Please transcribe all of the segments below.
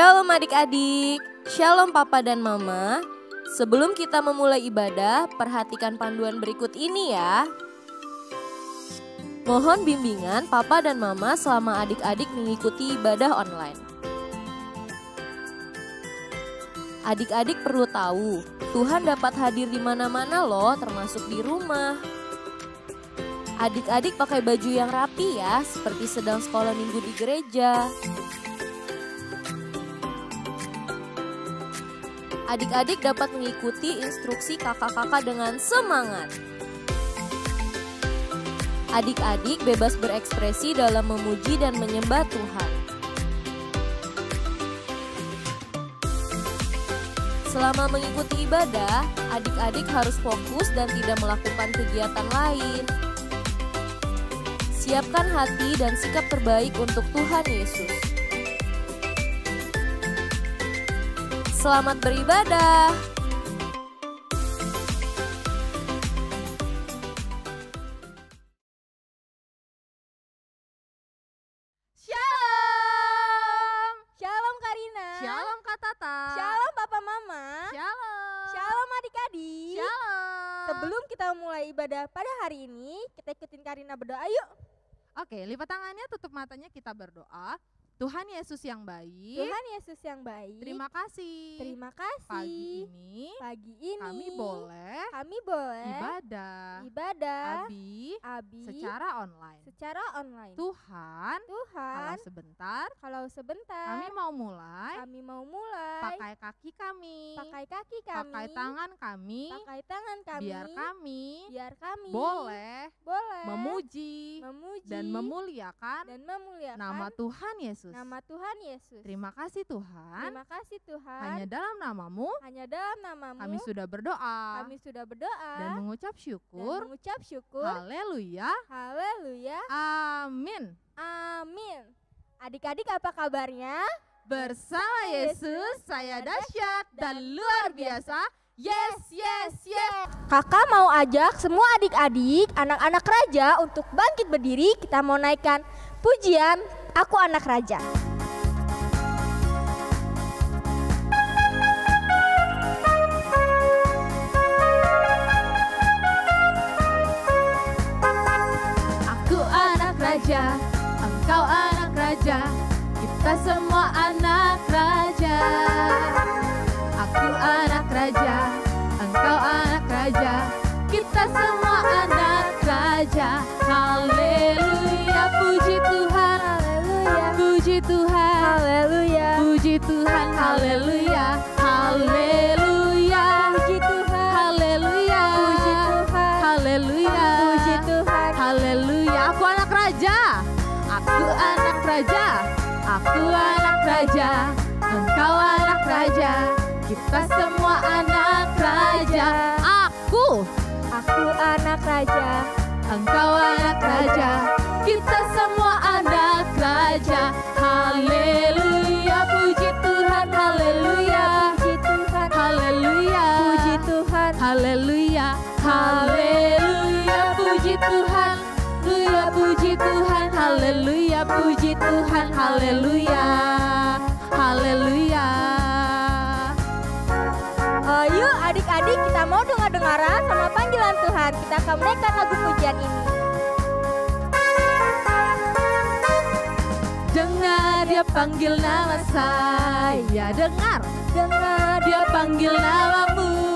Shalom adik-adik, shalom papa dan mama. Sebelum kita memulai ibadah, perhatikan panduan berikut ini ya. Mohon bimbingan papa dan mama selama adik-adik mengikuti ibadah online. Adik-adik perlu tahu, Tuhan dapat hadir di mana-mana loh, termasuk di rumah. Adik-adik pakai baju yang rapi ya, seperti sedang sekolah minggu di gereja. Adik-adik dapat mengikuti instruksi kakak-kakak dengan semangat. Adik-adik bebas berekspresi dalam memuji dan menyembah Tuhan. Selama mengikuti ibadah, adik-adik harus fokus dan tidak melakukan kegiatan lain. Siapkan hati dan sikap terbaik untuk Tuhan Yesus. Selamat beribadah. Shalom. Shalom Karina. Shalom Kak Tata. Shalom Papa Mama. Shalom. Shalom adik-adik. Shalom. Sebelum kita mulai ibadah pada hari ini, kita ikutin Karina berdoa yuk. Oke, lipat tangannya, tutup matanya, kita berdoa. Tuhan Yesus yang baik, Tuhan Yesus yang baik. terima kasih. Terima kasih. Pagi ini Kami boleh ibadah Abi secara online. Tuhan, kalau sebentar kami mau mulai pakai kaki kami, pakai tangan kami, biar kami boleh memuji dan memuliakan nama Tuhan Yesus. Terima kasih Tuhan. Hanya dalam namamu kami sudah berdoa dan mengucap syukur. Haleluya. Amin. Adik-adik apa kabarnya? Bersama Yesus saya dahsyat dan luar biasa. Yes. Kakak mau ajak semua adik-adik, anak-anak raja untuk bangkit berdiri. Kita mau naikkan pujian Aku Anak Raja. Aku anak raja, engkau anak raja, kita semua anak raja. Aku anak raja, engkau anak raja, kita semua anak raja. Haleluya, puji Tuhan, puji Tuhan, haleluya, puji Tuhan, haleluya, haleluya, puji Tuhan, haleluya, puji Tuhan, haleluya, puji Tuhan, haleluya. Aku anak raja, aku anak raja, aku anak raja, engkau anak raja, kita semua anak raja. Aku anak raja, engkau anak raja, kita semua anak raja. Haleluya, puji Tuhan, haleluya, puji Tuhan, haleluya, puji Tuhan, haleluya, haleluya, puji Tuhan, haleluya, puji Tuhan, haleluya, puji Tuhan, haleluya, haleluya. Ayo adik-adik, kita mau dengar-dengaran sama panggilan Tuhan. Kita akan menaikkan lagu pujian ini. Dengar dia panggil nama saya, dengar dia panggil namamu.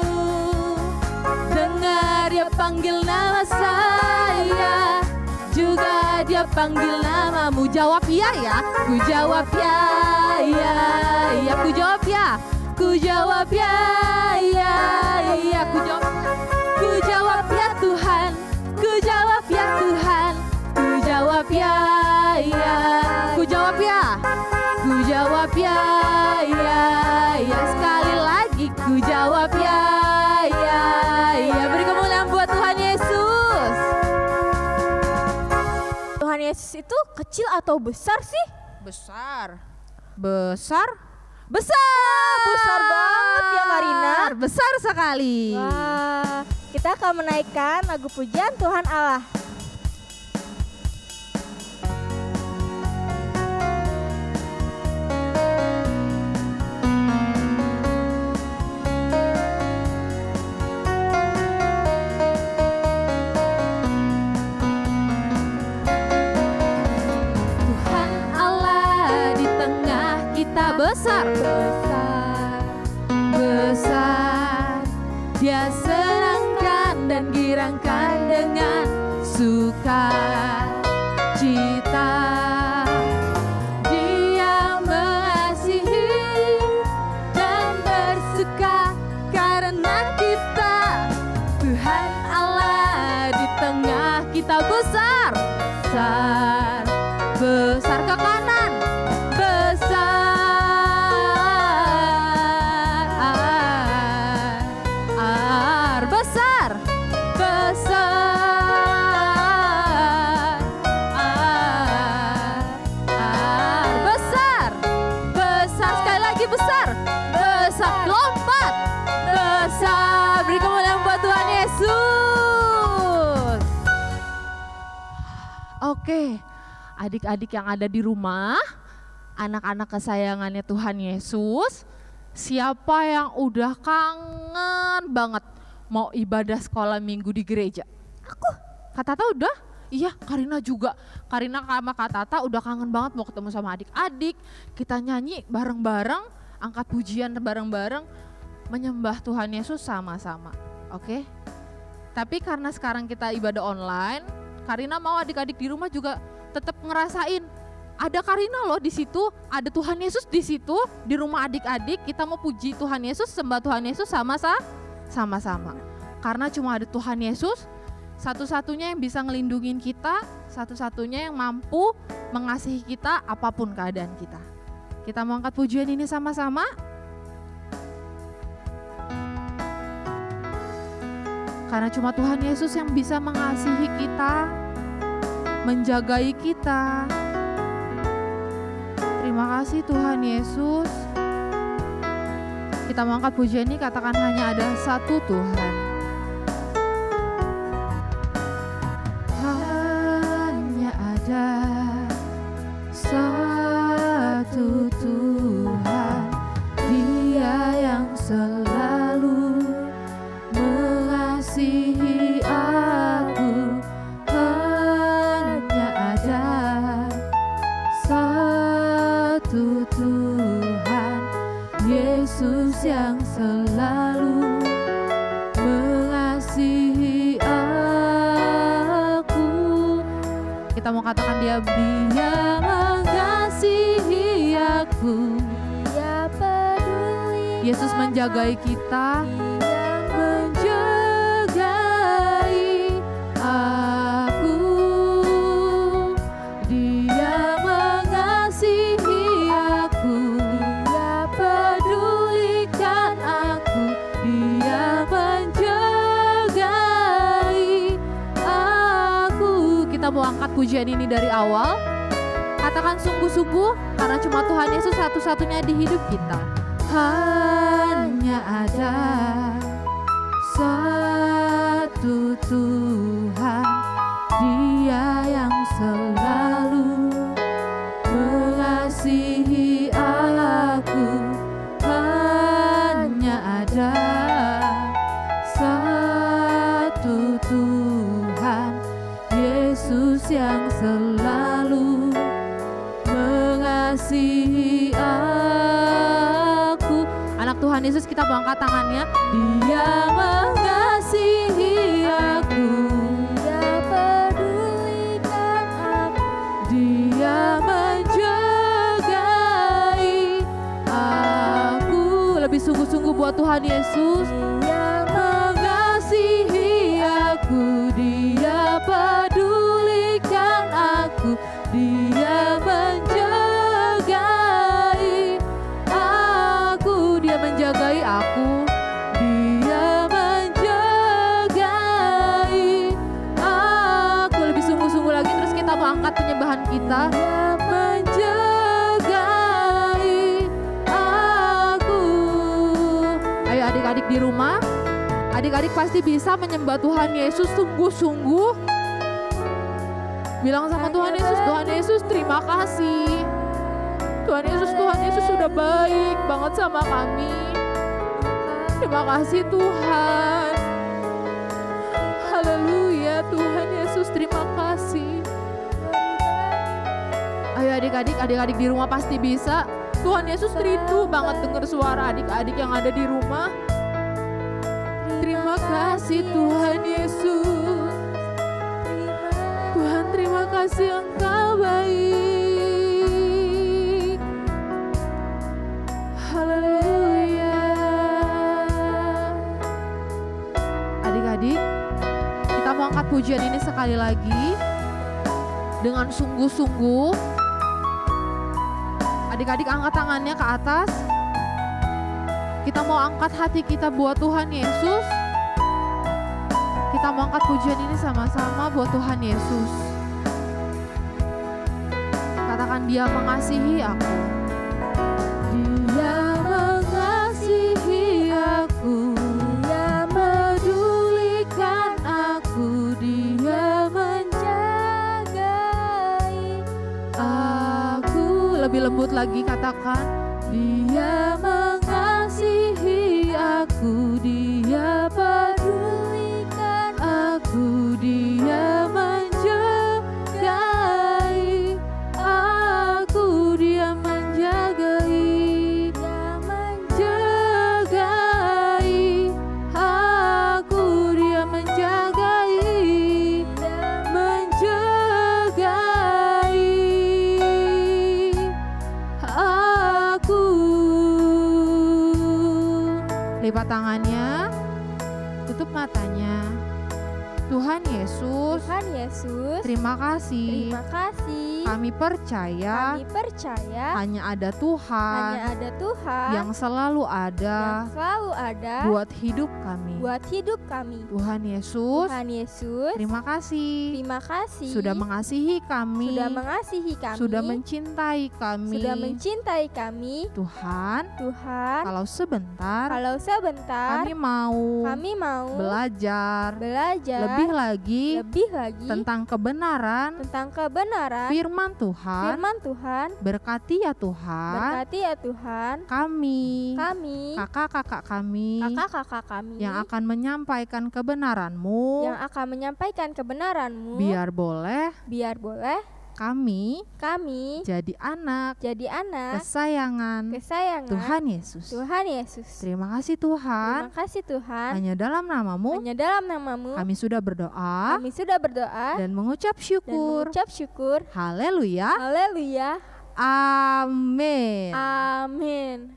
Dengar dia panggil nama saya, juga dia panggil namamu. Jawab iya ya, ku jawab ya, ku jawab ya, ku jawab ya, ku jawab ya Tuhan, ku jawab ya Tuhan, ku jawab ya, ku jawab ya, ku jawab ya, sekali lagi ku jawab ya. Beri kemuliaan buat Tuhan Yesus. Tuhan Yesus itu kecil atau besar sih? Besar. Besar banget ya Karina. Besar sekali. Wah, kita akan menaikkan lagu pujian Tuhan Allah. dirangkan dengan sukacita. Dia mengasihi dan bersuka karena kita. Tuhan Allah di tengah kita besar, besar, besar ke kanan, besar, besar, besar, besar, besar, sekali lagi besar, besar, lompat, besar. Beri kemuliaan buat Tuhan Yesus. Oke, adik-adik yang ada di rumah, anak-anak kesayangannya Tuhan Yesus, siapa yang udah kangen banget mau ibadah sekolah minggu di gereja? Aku. Kak Tata udah? Iya, Karina juga. Karina sama Kak Tata udah kangen banget mau ketemu sama adik-adik. Kita nyanyi bareng-bareng, angkat pujian bareng-bareng, menyembah Tuhan Yesus sama-sama. Oke? Tapi karena sekarang kita ibadah online, Karina mau adik-adik di rumah juga tetap ngerasain ada Karina loh di situ, ada Tuhan Yesus di situ, di rumah adik-adik. Kita mau puji Tuhan Yesus, sembah Tuhan Yesus sama-sama. Karena cuma ada Tuhan Yesus, satu-satunya yang bisa ngelindungin kita, satu-satunya yang mampu mengasihi kita apapun keadaan kita. Kita mau angkat pujian ini sama-sama. Karena cuma Tuhan Yesus yang bisa mengasihi kita, menjagai kita. Terima kasih Tuhan Yesus. Kita mau angkat pujian ini, katakan hanya ada satu Tuhan. Hanya ada satu Tuhan, Dia yang selalu mengasihi aku. Hanya ada satu Tuhan, Yesus yang selalu mengasihi aku. Kita mau katakan Dia mengasihi aku. Dia peduli. Yesus menjagai kita. Mau angkat pujian ini dari awal, katakan sungguh-sungguh, karena cuma Tuhan Yesus satu-satunya di hidup kita. Hanya ada satu Tuhan, Dia yang selalu mengasihi aku. Hanya ada satu Tuhan, Yesus yang selalu mengasihi aku. Anak Tuhan Yesus, kita mau angkat tangannya. Dia mengasihi aku. Dia pedulikan aku. Dia menjagai aku. Lebih sungguh-sungguh buat Tuhan Yesus. Dia mengasihi aku. Dia pedulikan aku. Dia menjagai aku. Dia menjagai aku. Dia menjagai aku. Lebih sungguh-sungguh lagi, terus kita mau angkat penyembahan kita. Dia menjagai aku. Ayo adik-adik di rumah, adik-adik pasti bisa menyembah Tuhan Yesus sungguh-sungguh. Bilang sama Tuhan Yesus terima kasih. Tuhan Yesus sudah baik banget sama kami. Terima kasih Tuhan. Haleluya Tuhan Yesus, terima kasih. Ayo adik-adik di rumah pasti bisa. Tuhan Yesus rindu banget dengar suara adik-adik yang ada di rumah. Terima kasih Tuhan Yesus. kasih Engkau baik. Haleluya. Adik-adik, kita mau angkat pujian ini sekali lagi dengan sungguh-sungguh. Adik-adik angkat tangannya ke atas. Kita mau angkat hati kita buat Tuhan Yesus. Kita mau angkat pujian ini sama-sama buat Tuhan Yesus. Katakan, Dia mengasihi aku. Dia mengasihi aku. Dia medulikan aku. Dia menjagai aku. Lebih lembut lagi katakan, Dia mengasihi aku. Dia pedulikan aku. Dia menjagai aku. Dia menjagai. Dia menjagai aku. Dia menjagai. Menjagai aku. Lipat tangannya, tutup matanya. Tuhan Yesus, Tuhan Yesus, terima kasih. terima kasih. Kami percaya Kami percaya hanya ada Tuhan hanya ada Tuhan yang selalu ada yang selalu ada buat hidup kami. buat hidup kami. Tuhan Yesus, Tuhan Yesus, terima kasih terima kasih sudah mengasihi kami, sudah mengasihi kami, sudah mencintai kami. sudah mencintai kami. Tuhan, Tuhan, kalau sebentar kalau sebentar kami mau belajar lebih lagi lebih lagi tentang kebenaran firman Tuhan. Tuhan. Berkati ya Tuhan Berkati ya Tuhan kami, kakak-kakak kami yang akan menyampaikan kebenaran-Mu, yang akan menyampaikan kebenaran-Mu, biar boleh kami jadi anak kesayangan kesayangan Tuhan Yesus. Tuhan Yesus. Terima kasih Tuhan. Terima kasih Tuhan. Hanya dalam namamu Hanya dalam namamu kami sudah berdoa dan mengucap syukur. mengucap syukur. Haleluya. Haleluya. Amin. Amin.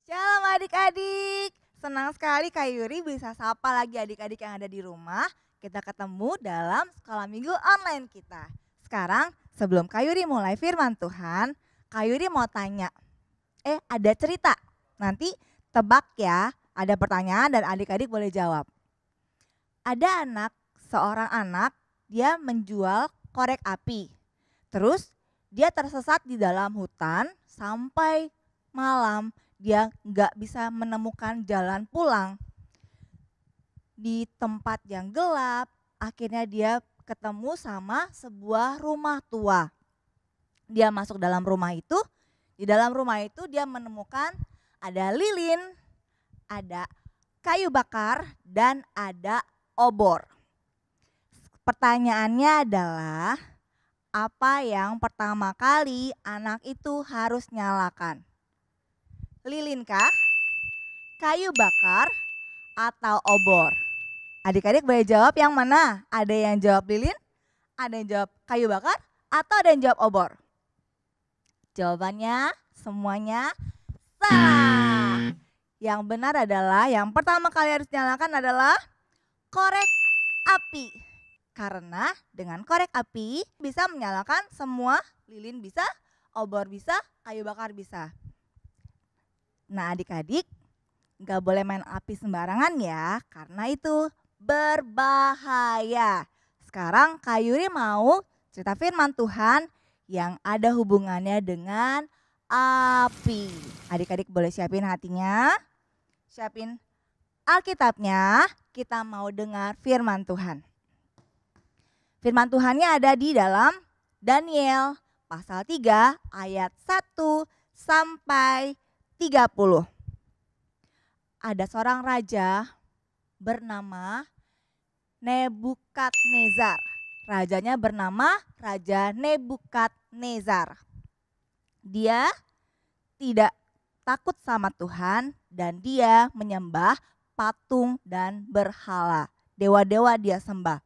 Shalom adik-adik, senang sekali Kak Yuri bisa sapa lagi adik-adik yang ada di rumah. Kita ketemu dalam sekolah minggu online kita. Sekarang sebelum Kak Yuri mulai firman Tuhan, Kak Yuri mau tanya, ada cerita, nanti tebak ya, ada pertanyaan dan adik-adik boleh jawab. Ada seorang anak, dia menjual korek api. Terus dia tersesat di dalam hutan sampai malam. Dia nggak bisa menemukan jalan pulang. Di tempat yang gelap, akhirnya dia ketemu sama sebuah rumah tua. Dia masuk dalam rumah itu, di dalam rumah itu dia menemukan ada lilin, ada kayu bakar, dan ada obor. Pertanyaannya adalah, apa yang pertama kali anak itu harus nyalakan? Lilin kah? Kayu bakar? Atau obor? Adik-adik boleh jawab yang mana? Ada yang jawab lilin, ada yang jawab kayu bakar, atau ada yang jawab obor? Jawabannya semuanya salah. Yang benar adalah yang pertama kali harus nyalakan adalah korek api. Karena dengan korek api bisa menyalakan semua, lilin bisa, obor bisa, kayu bakar bisa. Nah adik-adik, gak boleh main api sembarangan ya, karena itu berbahaya. Sekarang Kak Yuri mau cerita firman Tuhan yang ada hubungannya dengan api. Adik-adik boleh siapin hatinya, siapin Alkitabnya, kita mau dengar firman Tuhan. Firman Tuhannya ada di dalam Daniel pasal 3 ayat 1 sampai 30. Ada seorang raja bernama Nebukadnezar. Rajanya bernama Raja Nebukadnezar. Dia tidak takut sama Tuhan dan dia menyembah patung dan berhala. Dewa-dewa dia sembah.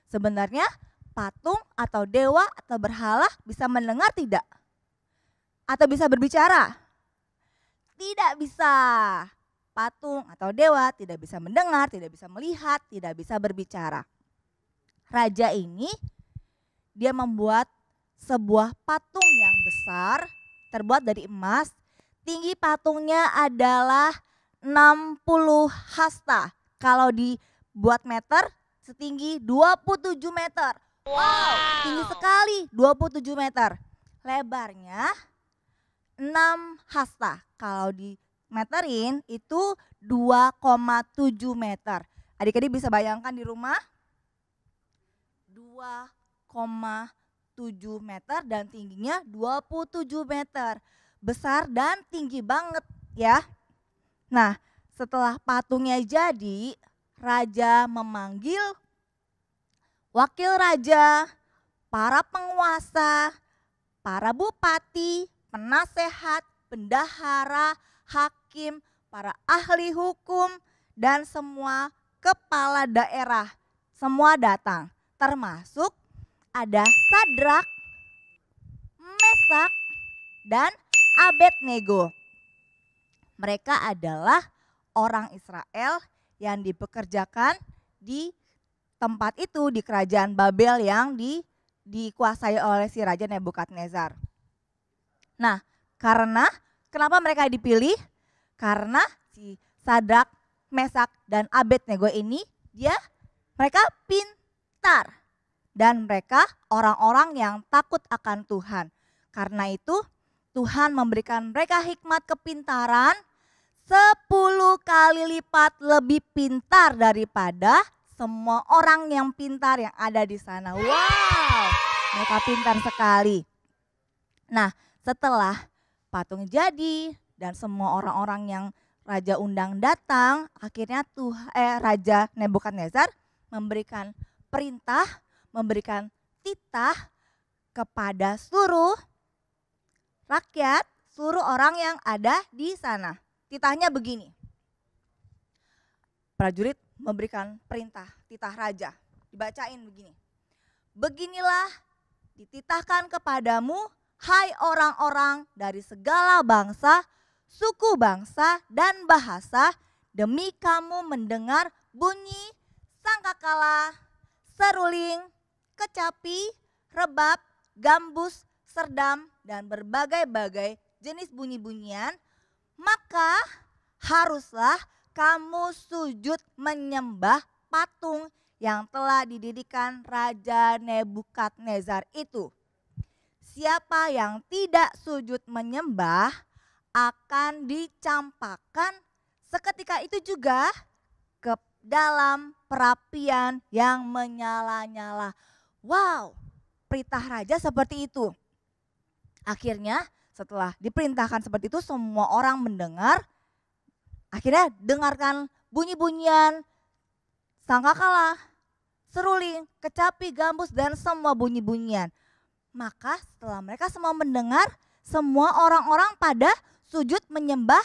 Sebenarnya patung atau dewa atau berhala bisa mendengar tidak? Atau bisa berbicara? Tidak bisa. Patung atau dewa tidak bisa mendengar, tidak bisa melihat, tidak bisa berbicara. Raja ini dia membuat sebuah patung yang besar terbuat dari emas. Tinggi patungnya adalah 60 hasta. Kalau dibuat meter setinggi 27 meter. Wow, tinggi sekali 27 meter. Lebarnya 6 hasta. Kalau dimeterin itu 2,7 meter. Adik-adik bisa bayangkan di rumah 2,7 meter dan tingginya 27 meter. Besar dan tinggi banget ya. Nah, setelah patungnya jadi, raja memanggil wakil raja, para penguasa, para bupati, penasehat, bendahara, hakim, para ahli hukum, dan semua kepala daerah. Semua datang, termasuk ada Sadrak, Mesak, dan Abednego. Mereka adalah orang Israel yang dipekerjakan di tempat itu, di kerajaan Babel yang dikuasai oleh si Raja Nebukadnezar. Nah, kenapa mereka dipilih? Karena si Sadrak, Mesak, dan Abednego ini mereka pintar. Dan mereka orang-orang yang takut akan Tuhan. Karena itu Tuhan memberikan mereka hikmat kepintaran 10 kali lipat lebih pintar daripada semua orang yang pintar yang ada di sana. Wow, mereka pintar sekali. Nah, setelah patung jadi dan semua orang-orang yang raja undang datang, akhirnya Raja Nebukadnezar memberikan perintah, memberikan titah kepada seluruh rakyat, seluruh orang yang ada di sana. Titahnya begini. Prajurit memberikan perintah, titah raja. Dibacain begini. Beginilah dititahkan kepadamu, hai orang-orang dari segala bangsa, suku bangsa, dan bahasa, demi kamu mendengar bunyi sangkakala, seruling, kecapi, rebab, gambus, serdam, dan berbagai-bagai jenis bunyi-bunyian, maka haruslah kamu sujud menyembah patung yang telah didirikan Raja Nebukadnezar itu. Siapa yang tidak sujud menyembah akan dicampakkan seketika itu juga ke dalam perapian yang menyala-nyala. Wow, perintah raja seperti itu. Akhirnya setelah diperintahkan seperti itu, semua orang mendengar. Akhirnya dengarkan bunyi-bunyian sangkakala, seruling, kecapi, gambus, dan semua bunyi-bunyian. Maka setelah mereka semua mendengar, semua orang-orang pada sujud menyembah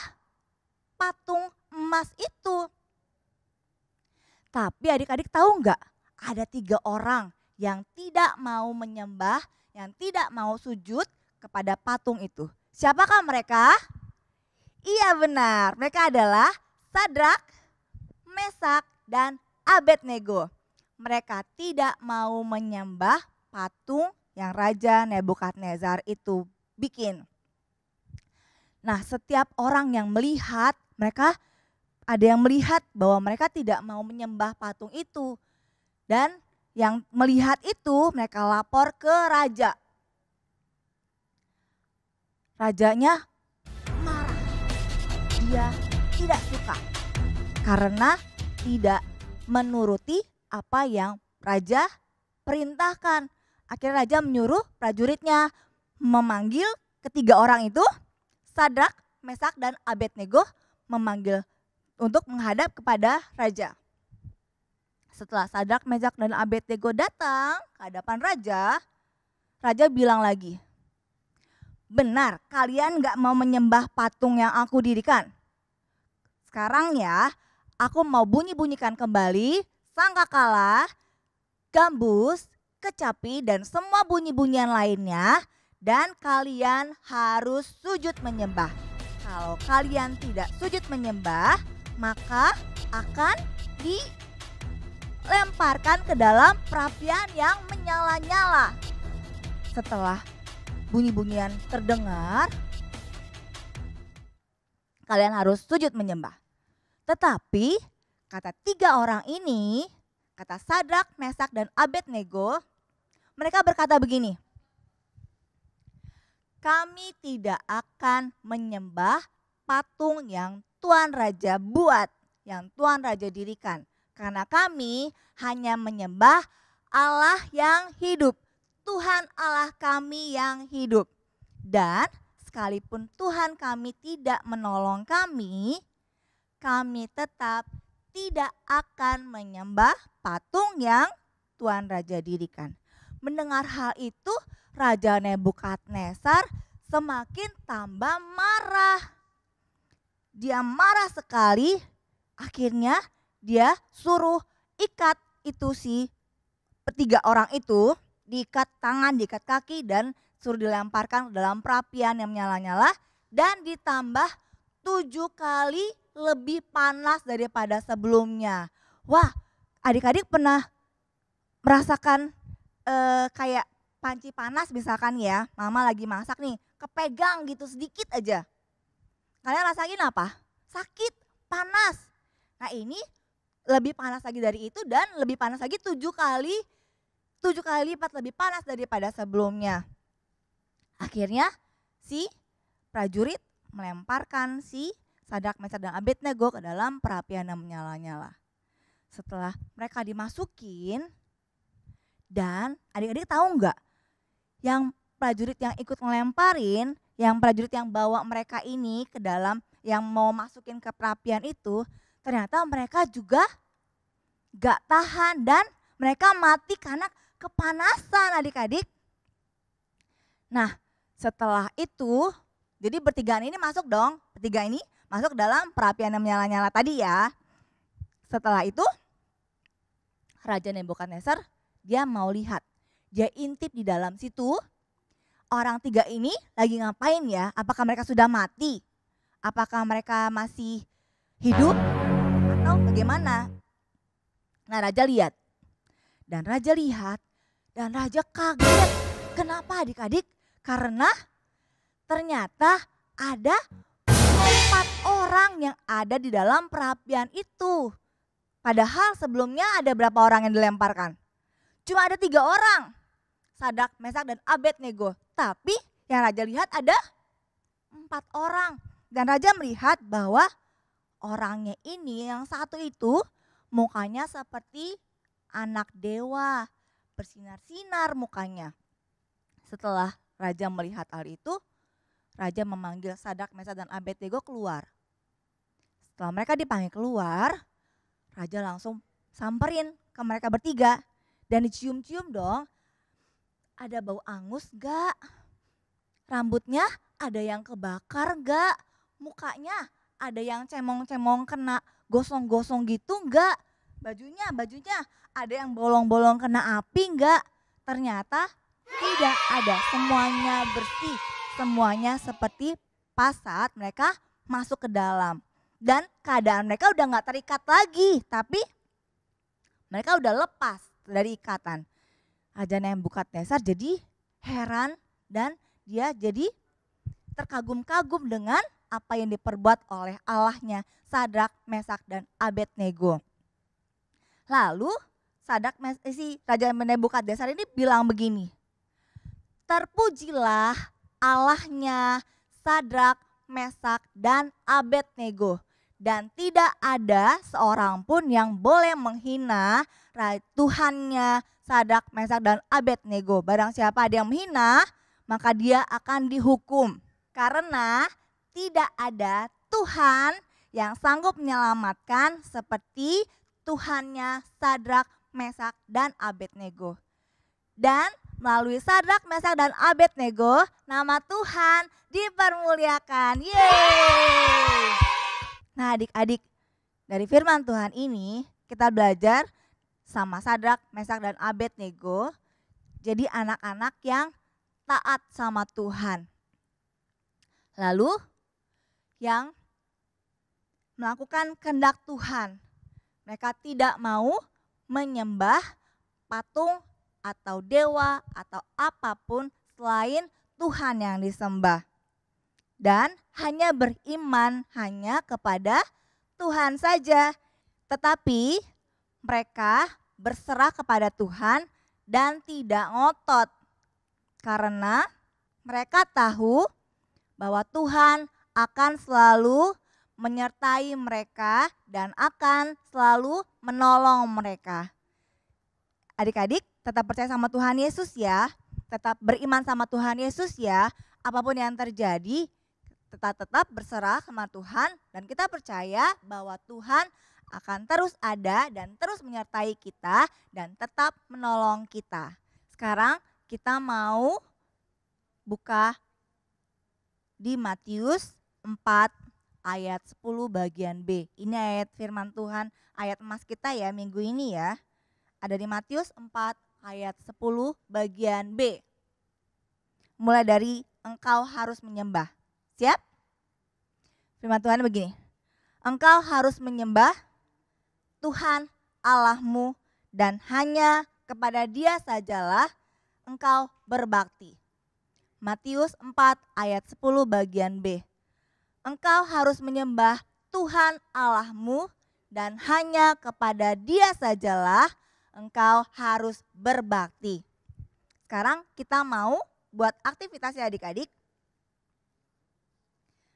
patung emas itu. Tapi adik-adik tahu nggak? Ada 3 orang yang tidak mau menyembah, yang tidak mau sujud kepada patung itu. Siapakah mereka? Iya benar, mereka adalah Sadrak, Mesak, dan Abednego. Mereka tidak mau menyembah patung yang Raja Nebukadnezar itu bikin. Nah, setiap orang yang melihat, ada yang melihat bahwa mereka tidak mau menyembah patung itu. Dan yang melihat itu mereka lapor ke raja. Rajanya marah. Dia tidak suka karena tidak menuruti apa yang raja perintahkan. Akhirnya raja menyuruh prajuritnya memanggil ketiga orang itu, Sadrak, Mesak, dan Abednego, memanggil untuk menghadap kepada raja. Setelah Sadrak, Mesak, dan Abednego datang ke hadapan raja, raja bilang lagi, benar kalian gak mau menyembah patung yang aku dirikan. Sekarang ya, aku mau bunyi-bunyikan kembali sangkakala, gambus, kecapi, dan semua bunyi-bunyian lainnya. Dan kalian harus sujud menyembah. Kalau kalian tidak sujud menyembah, maka akan dilemparkan ke dalam perapian yang menyala-nyala. Setelah bunyi-bunyian terdengar, kalian harus sujud menyembah. Tetapi kata 3 orang ini, kata Sadrak, Mesak, dan Abednego, mereka berkata begini, kami tidak akan menyembah patung yang Tuan Raja buat, yang Tuan Raja dirikan. Karena kami hanya menyembah Allah yang hidup, Tuhan Allah kami yang hidup. Dan sekalipun Tuhan kami tidak menolong kami tetap tidak akan menyembah patung yang Tuan Raja dirikan. Mendengar hal itu, Raja Nebukadnezar semakin tambah marah. Dia marah sekali, akhirnya dia suruh ikat itu si 3 orang itu, diikat tangan, diikat kaki, dan suruh dilemparkan ke dalam perapian yang menyala-nyala, dan ditambah 7 kali lebih panas daripada sebelumnya. Wah, adik-adik pernah merasakan kayak panci panas misalkan ya, mama lagi masak nih, kepegang gitu sedikit aja. Kalian rasain apa? Sakit, panas. Nah ini lebih panas lagi dari itu, dan lebih panas lagi 7 kali lipat lebih panas daripada sebelumnya. Akhirnya si prajurit melemparkan si Sadrak, Mesak, dan Abednego ke dalam perapian yang menyala-nyala. Setelah mereka dimasukin, dan adik-adik tahu nggak, yang prajurit yang ikut ngelemparin, yang prajurit yang bawa mereka ini ke dalam, yang mau masukin ke perapian itu, ternyata mereka juga gak tahan dan mereka mati karena kepanasan adik-adik. Nah setelah itu, jadi bertigaan ini masuk dong, bertiga ini masuk dalam perapian yang menyala-nyala tadi ya. Setelah itu Raja Nebukadnezar dia mau lihat, dia intip di dalam situ, orang 3 ini lagi ngapain ya? Apakah mereka sudah mati? Apakah mereka masih hidup? Atau bagaimana? Nah Raja lihat, dan Raja lihat, dan Raja kaget. Kenapa adik-adik? Karena ternyata ada 4 orang yang ada di dalam perapian itu. Padahal sebelumnya ada berapa orang yang dilemparkan? Cuma ada 3 orang, Sadrak, Mesak, dan Abednego. Tapi yang Raja lihat ada 4 orang. Dan Raja melihat bahwa orangnya ini, yang satu itu mukanya seperti anak dewa, bersinar-sinar mukanya. Setelah Raja melihat hal itu, Raja memanggil Sadrak, Mesak, dan Abednego keluar. Setelah mereka dipanggil keluar, Raja langsung samperin ke mereka bertiga. Dan dicium-cium dong, ada bau angus gak? Rambutnya ada yang kebakar gak? Mukanya ada yang cemong-cemong kena gosong-gosong gitu gak? Bajunya ada yang bolong-bolong kena api gak? Ternyata tidak ada, semuanya bersih. Semuanya seperti pas saat mereka masuk ke dalam. Dan keadaan mereka udah gak terikat lagi, tapi mereka udah lepas dari ikatan. Raja Nebukadnezar jadi heran dan dia jadi terkagum-kagum dengan apa yang diperbuat oleh Allahnya Sadrak, Mesak, dan Abednego. Lalu Raja Nebukadnezar ini bilang begini, terpujilah Allahnya Sadrak, Mesak, dan Abednego, dan tidak ada seorang pun yang boleh menghina Tuhannya Sadrak, Mesak, dan Abednego. Barang siapa ada yang menghina, maka dia akan dihukum. Karena tidak ada Tuhan yang sanggup menyelamatkan seperti Tuhannya Sadrak, Mesak, dan Abednego. Dan melalui Sadrak, Mesak, dan Abednego, nama Tuhan dipermuliakan. Yeay! Nah adik-adik, dari firman Tuhan ini kita belajar sama Sadrak, Mesak, dan Abednego jadi anak-anak yang taat sama Tuhan. Lalu yang melakukan kehendak Tuhan. Mereka tidak mau menyembah patung atau dewa atau apapun selain Tuhan yang disembah. Dan hanya beriman hanya kepada Tuhan saja. Tetapi mereka berserah kepada Tuhan dan tidak ngotot. Karena mereka tahu bahwa Tuhan akan selalu menyertai mereka dan akan selalu menolong mereka. Adik-adik tetap percaya sama Tuhan Yesus ya, tetap beriman sama Tuhan Yesus ya. Apapun yang terjadi tetap berserah sama Tuhan dan kita percaya bahwa Tuhan akan terus ada dan terus menyertai kita dan tetap menolong kita. Sekarang kita mau buka di Matius 4 ayat 10 bagian B. Ini ayat firman Tuhan, ayat emas kita ya minggu ini ya. Ada di Matius 4 ayat 10 bagian B. Mulai dari engkau harus menyembah. Siap? Firman Tuhan begini. Engkau harus menyembah Tuhan Allahmu dan hanya kepada Dia sajalah engkau berbakti. Matius 4 ayat 10 bagian B. Engkau harus menyembah Tuhan Allahmu dan hanya kepada Dia sajalah engkau harus berbakti. Sekarang kita mau buat aktivitas ya adik-adik.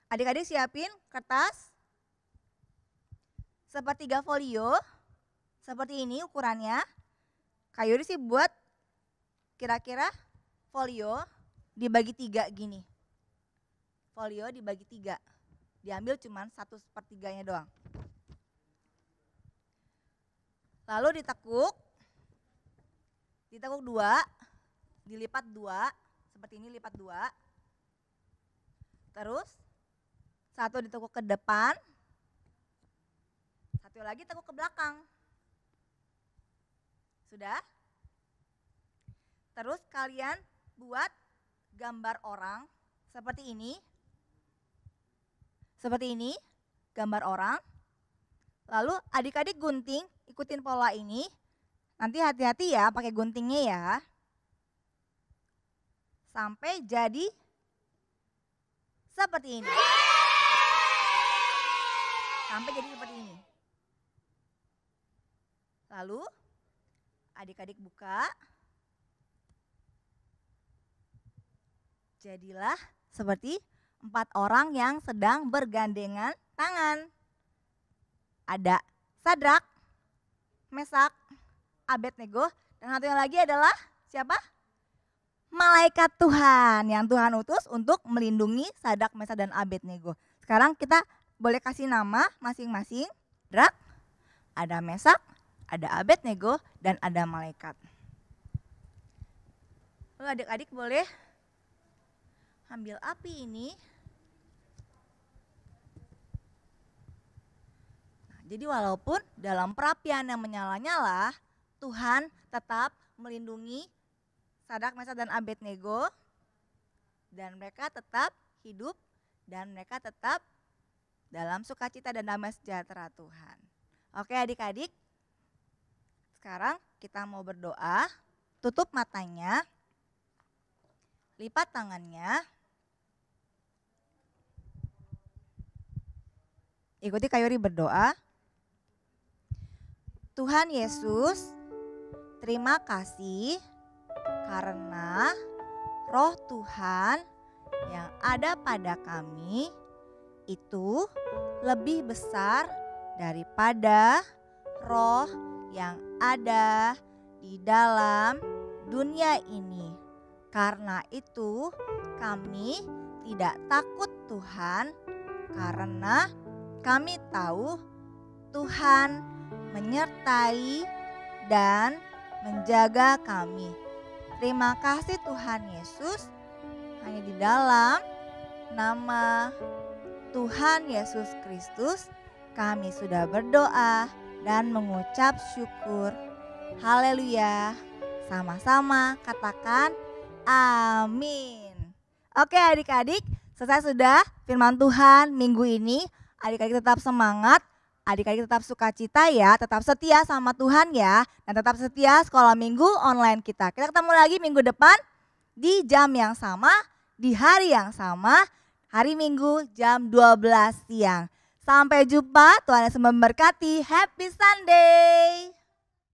Adik-adik siapin kertas sepertiga folio, seperti ini ukurannya. Kak Yuri sih buat kira-kira folio dibagi 3 gini. Folio dibagi 3, diambil cuma 1/3 doang. Lalu ditekuk 2, dilipat 2, seperti ini lipat 2. Terus 1 ditekuk ke depan, 1 lagi tekuk ke belakang. Sudah? Terus kalian buat gambar orang seperti ini. Seperti ini, gambar orang. Lalu adik-adik gunting, ikutin pola ini. Nanti hati-hati ya pakai guntingnya ya. Sampai jadi seperti ini. Sampai jadi seperti ini. Lalu adik-adik buka. Jadilah seperti 4 orang yang sedang bergandengan tangan. Ada Sadrak, Mesak, Abednego, dan satu yang lagi adalah siapa? Malaikat Tuhan yang Tuhan utus untuk melindungi Sadrak, Mesak, dan Abednego. Sekarang kita boleh kasih nama masing-masing. Sadrak, ada Mesak, ada Abednego, dan ada malaikat. Lalu adik-adik boleh ambil api ini. Nah, jadi walaupun dalam perapian yang menyala-nyala, Tuhan tetap melindungi Sadrak, Mesak, dan Abednego. Dan mereka tetap hidup dan mereka tetap dalam sukacita dan damai sejahtera Tuhan. Oke adik-adik, sekarang kita mau berdoa. Tutup matanya, lipat tangannya. Ikuti Kak Yuri berdoa. Tuhan Yesus, terima kasih karena Roh Tuhan yang ada pada kami itu lebih besar daripada roh yang ada di dalam dunia ini. Karena itu kami tidak takut Tuhan, karena kami tahu Tuhan menyertai dan menjaga kami. Terima kasih Tuhan Yesus, hanya di dalam nama Tuhan Yesus Kristus kami sudah berdoa dan mengucap syukur. Haleluya. Sama-sama katakan amin. Oke adik-adik, selesai sudah firman Tuhan minggu ini. Adik-adik tetap semangat, adik-adik tetap sukacita ya, tetap setia sama Tuhan ya. Dan tetap setia sekolah minggu online kita. Kita ketemu lagi minggu depan di jam yang sama, di hari yang sama, hari Minggu jam 12 siang. Sampai jumpa, Tuhan Yesus memberkati. Happy Sunday.